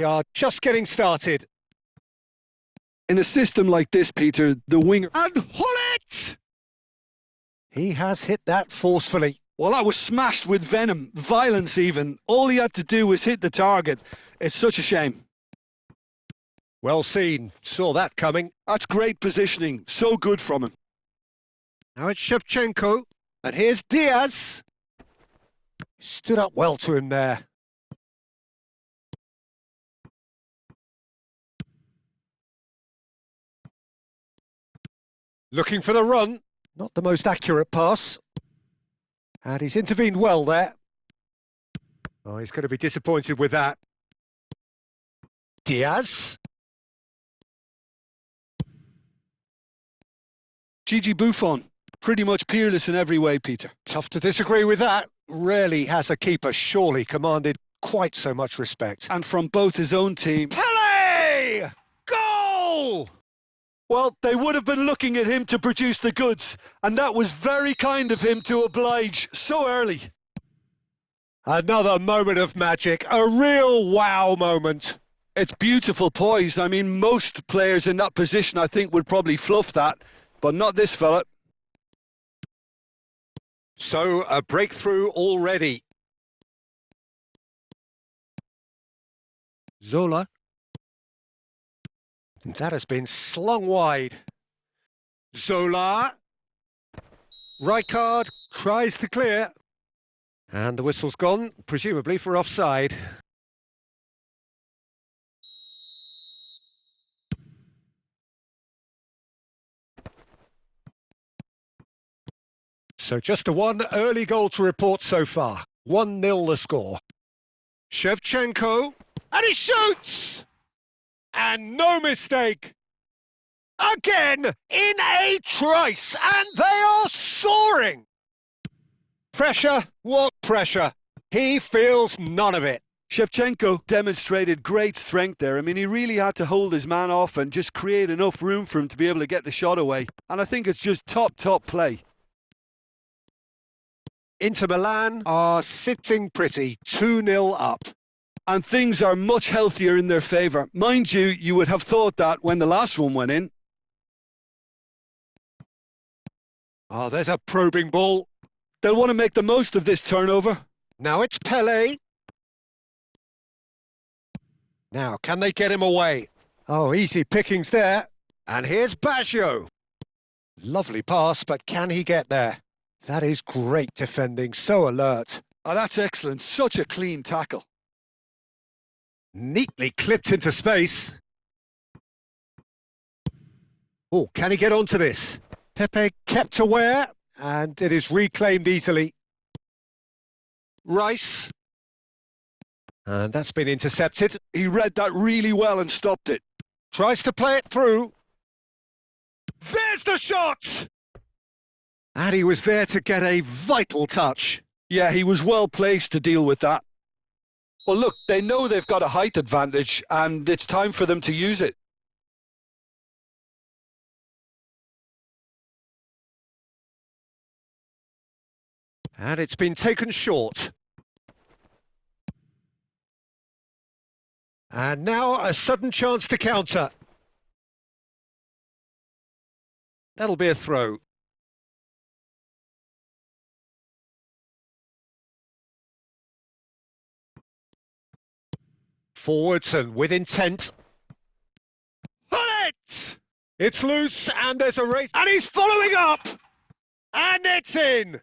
We are just getting started. In a system like this, Peter, the winger... And Hullet! He has hit that forcefully. Well, that was smashed with venom, violence even. All he had to do was hit the target. It's such a shame. Well seen. Saw that coming. That's great positioning. So good from him. Now it's Shevchenko. And here's Diaz. Stood up well to him there. Looking for the run. Not the most accurate pass. And he's intervened well there. Oh, he's going to be disappointed with that. Diaz. Gigi Buffon, pretty much peerless in every way, Peter. Tough to disagree with that. Rarely has a keeper surely commanded quite so much respect. And from both his own team... Pele! Goal! Well, they would have been looking at him to produce the goods, and that was very kind of him to oblige so early. Another moment of magic, a real wow moment. It's beautiful poise. I mean, most players in that position, I think, would probably fluff that, but not this fella. So, a breakthrough already. Zola. That has been slung wide. Zola. Rijkaard tries to clear. And the whistle's gone, presumably for offside. So just a one early goal to report so far. 1-0 the score. Shevchenko. And he shoots! And no mistake. Again, in a trice, and they are soaring. Pressure? What pressure? He feels none of it. Shevchenko demonstrated great strength there. I mean, he really had to hold his man off and just create enough room for him to be able to get the shot away. And I think it's just top play. Inter Milan are sitting pretty, 2-0 up. And things are much healthier in their favour. Mind you, you would have thought that when the last one went in. Oh, there's a probing ball. They'll want to make the most of this turnover. Now it's Pele. Now, can they get him away? Oh, easy pickings there. And here's Baggio. Lovely pass, but can he get there? That is great defending, so alert. Oh, that's excellent. Such a clean tackle. Neatly clipped into space. Oh, can he get onto this? Pepe kept aware, and it is reclaimed easily. Rice. And that's been intercepted. He read that really well and stopped it. Tries to play it through. There's the shot! And he was there to get a vital touch. Yeah, he was well placed to deal with that. Well, look, they know they've got a height advantage, and it's time for them to use it. And it's been taken short. And now a sudden chance to counter. That'll be a throw. Forwards and with intent. Hullet! It's loose and there's a race. And he's following up! And it's in!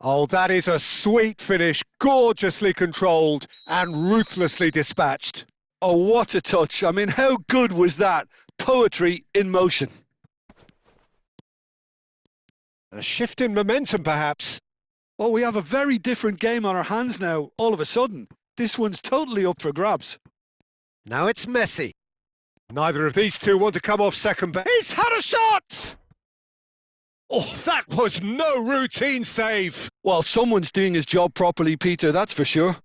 Oh, that is a sweet finish, gorgeously controlled and ruthlessly dispatched. Oh, what a touch. I mean, how good was that? Poetry in motion. A shift in momentum, perhaps. Well, we have a very different game on our hands now, all of a sudden. This one's totally up for grabs. Now it's Messi. Neither of these two want to come off second best. He's had a shot! Oh, that was no routine save. Well, someone's doing his job properly, Peter, that's for sure.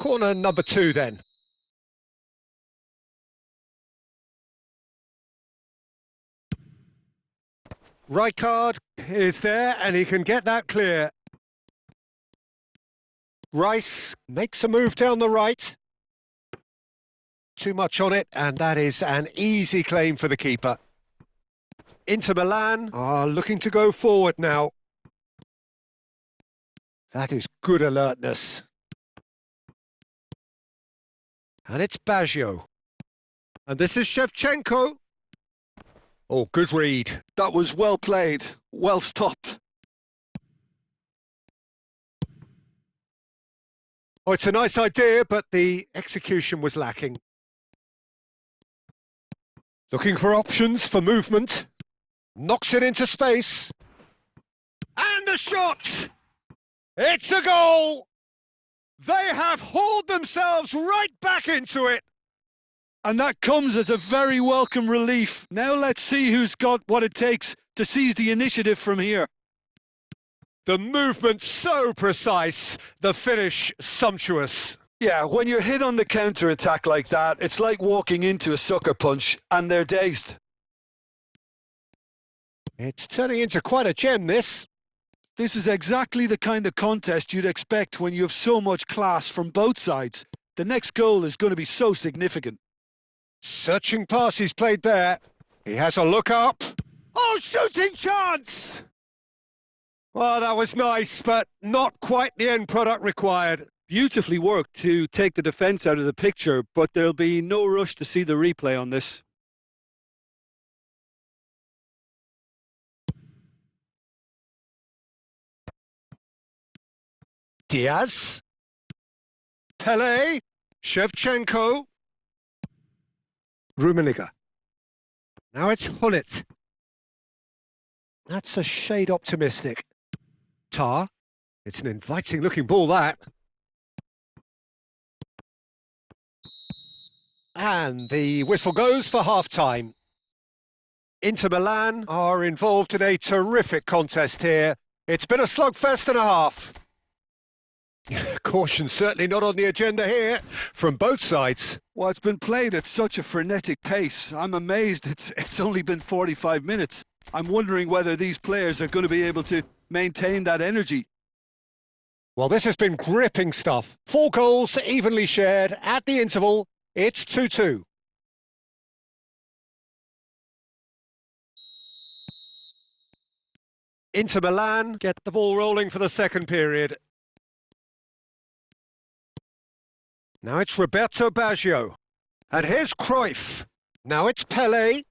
Corner number 2 then. Rijkaard is there and he can get that clear. Rice makes a move down the right. too much on it, and that is an easy claim for the keeper. Inter Milan are looking to go forward now. That is good alertness. And it's Baggio. And this is Shevchenko. Oh, good read. That was well played, well stopped. Oh, it's a nice idea, but the execution was lacking. Looking for options for movement. Knocks it into space. And a shot! It's a goal! They have hauled themselves right back into it. And that comes as a very welcome relief. Now let's see who's got what it takes to seize the initiative from here. The movement so precise, the finish sumptuous. Yeah, when you're hit on the counter-attack like that, it's like walking into a sucker punch and they're dazed. It's turning into quite a gem, this. This is exactly the kind of contest you'd expect when you have so much class from both sides. The next goal is going to be so significant. Searching pass he's played there. He has a look up. Oh, shooting chance! Well, that was nice, but not quite the end product required. Beautifully worked to take the defence out of the picture, but there'll be no rush to see the replay on this. Diaz. Pele. Shevchenko. Rummenigge. Now it's Hullet. That's a shade optimistic. Tar. It's an inviting looking ball, that. And the whistle goes for half-time. Inter Milan are involved in a terrific contest here. It's been a slugfest and a half. Caution certainly not on the agenda here from both sides. Well, it's been played at such a frenetic pace. I'm amazed it's only been 45 minutes. I'm wondering whether these players are going to be able to maintain that energy. Well, this has been gripping stuff. 4 goals evenly shared at the interval. It's 2-2. Inter Milan get the ball rolling for the second period. Now it's Roberto Baggio. And here's Cruyff. Now it's Pele.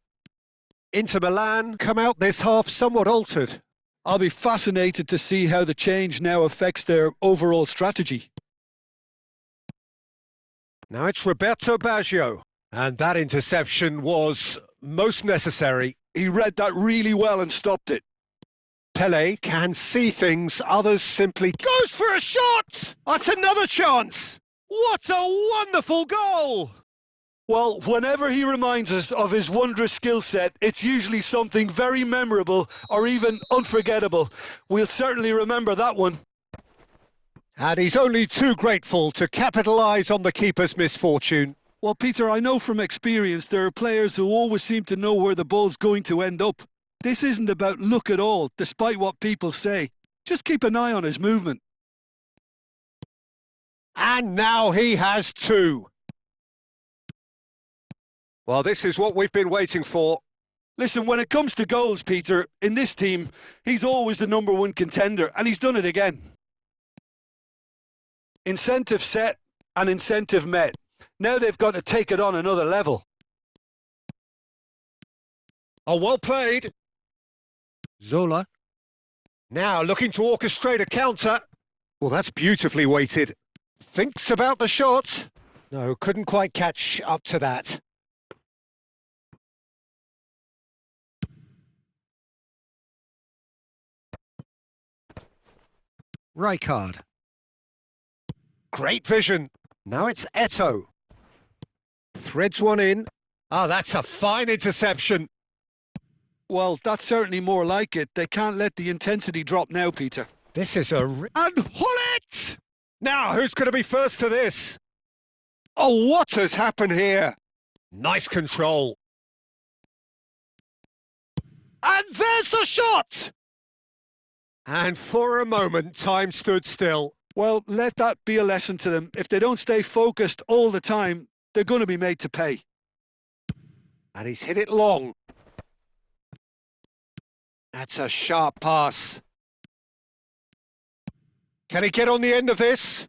Inter Milan come out this half somewhat altered. I'll be fascinated to see how the change now affects their overall strategy. Now it's Roberto Baggio. And that interception was most necessary. He read that really well and stopped it. Pele can see things others simply goes for a shot! That's another chance! What a wonderful goal! Well, whenever he reminds us of his wondrous skill set, it's usually something very memorable or even unforgettable. We'll certainly remember that one. And he's only too grateful to capitalise on the keeper's misfortune. Well, Peter, I know from experience there are players who always seem to know where the ball's going to end up. This isn't about luck at all, despite what people say. Just keep an eye on his movement. And now he has 2. Well, this is what we've been waiting for. Listen, when it comes to goals, Peter, in this team, he's always the #1 contender, and he's done it again. Incentive set and incentive met. Now they've got to take it on another level. Oh, well played. Zola. Now looking to orchestrate a counter. Well, that's beautifully weighted. Thinks about the shot. No, couldn't quite catch up to that. Rijkaard. Great vision. Now it's Eto'o. Threads one in. Ah, that's a fine interception. Well, that's certainly more like it. They can't let the intensity drop now, Peter. This is a... And Hullet! Now, who's going to be first to this? Oh, what has happened here? Nice control. And there's the shot! And for a moment, time stood still. Well, let that be a lesson to them. If they don't stay focused all the time, they're going to be made to pay. And he's hit it long. That's a sharp pass. Can he get on the end of this?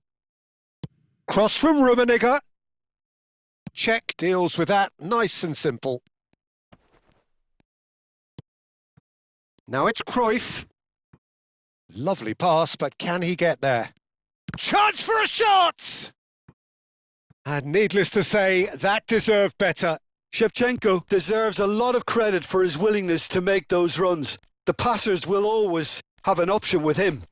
Cross from Rummenigge. Czech deals with that, nice and simple. Now it's Cruyff. Lovely pass, but can he get there? Chance for a shot! And needless to say, that deserved better. Shevchenko deserves a lot of credit for his willingness to make those runs. The passers will always have an option with him.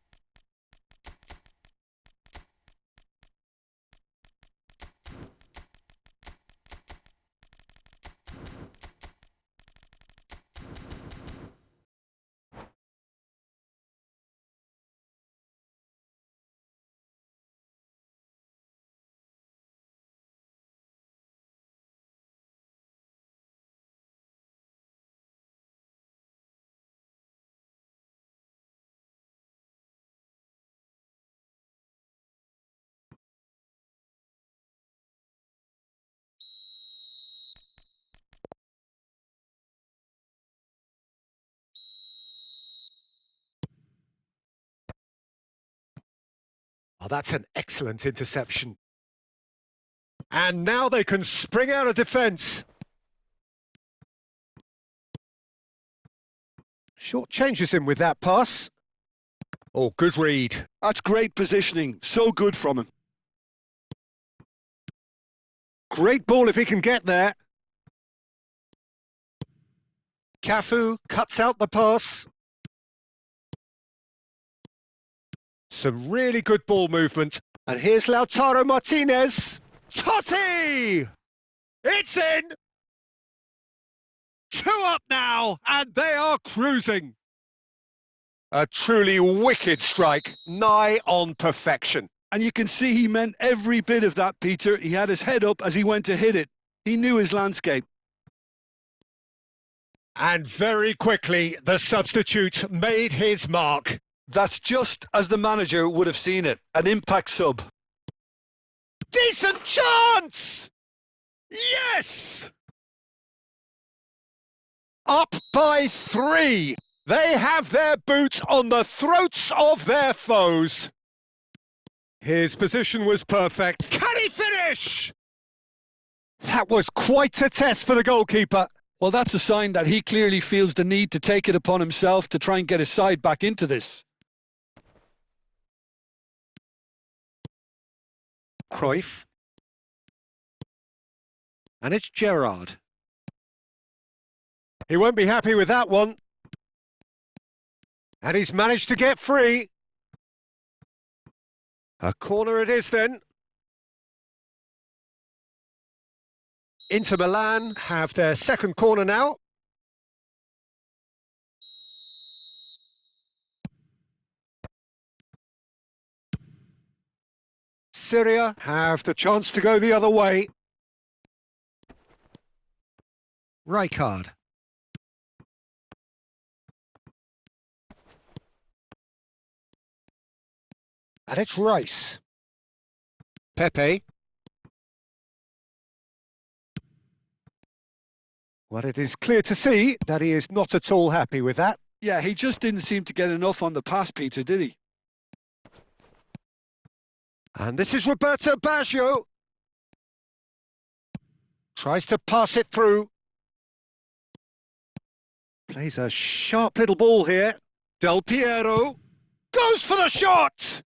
Oh, that's an excellent interception. And now they can spring out of defence. Short changes him with that pass. Oh, good read. That's great positioning. So good from him. Great ball if he can get there. Cafu cuts out the pass. Some really good ball movement. And here's Lautaro Martinez. Totti! It's in! 2 up now, and they are cruising. A truly wicked strike, nigh on perfection. And you can see he meant every bit of that, Peter. He had his head up as he went to hit it. He knew his landscape. And very quickly, the substitute made his mark. That's just as the manager would have seen it. An impact sub. Decent chance! Yes! Up by 3. They have their boot on the throats of their foes. His position was perfect. Can he finish? That was quite a test for the goalkeeper. Well, that's a sign that he clearly feels the need to take it upon himself to try and get his side back into this. Cruyff. And it's Gerrard. He won't be happy with that one. And he's managed to get free. A corner it is then. Inter Milan have their second corner now. Syria have the chance to go the other way. Rijkaard. And it's Rice. Pepe. Well, it is clear to see that he is not at all happy with that. Yeah, he just didn't seem to get enough on the pass, Peter, did he? And this is Roberto Baggio. Tries to pass it through. Plays a sharp little ball here. Del Piero goes for the shot!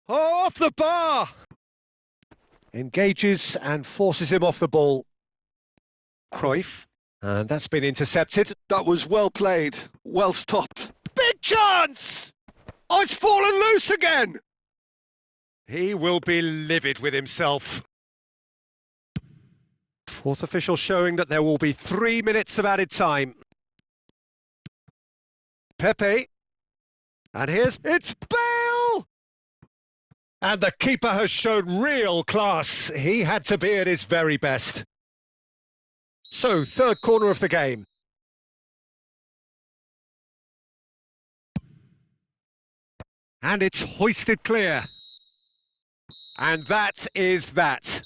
Oh, off the bar! Engages and forces him off the ball. Cruyff. And that's been intercepted. That was well played, well stopped. Big chance! Oh, it's fallen loose again! He will be livid with himself. Fourth official showing that there will be 3 minutes of added time. Pepe. And it's Bale! And the keeper has shown real class. He had to be at his very best. So, third corner of the game. And it's hoisted clear. And that is that.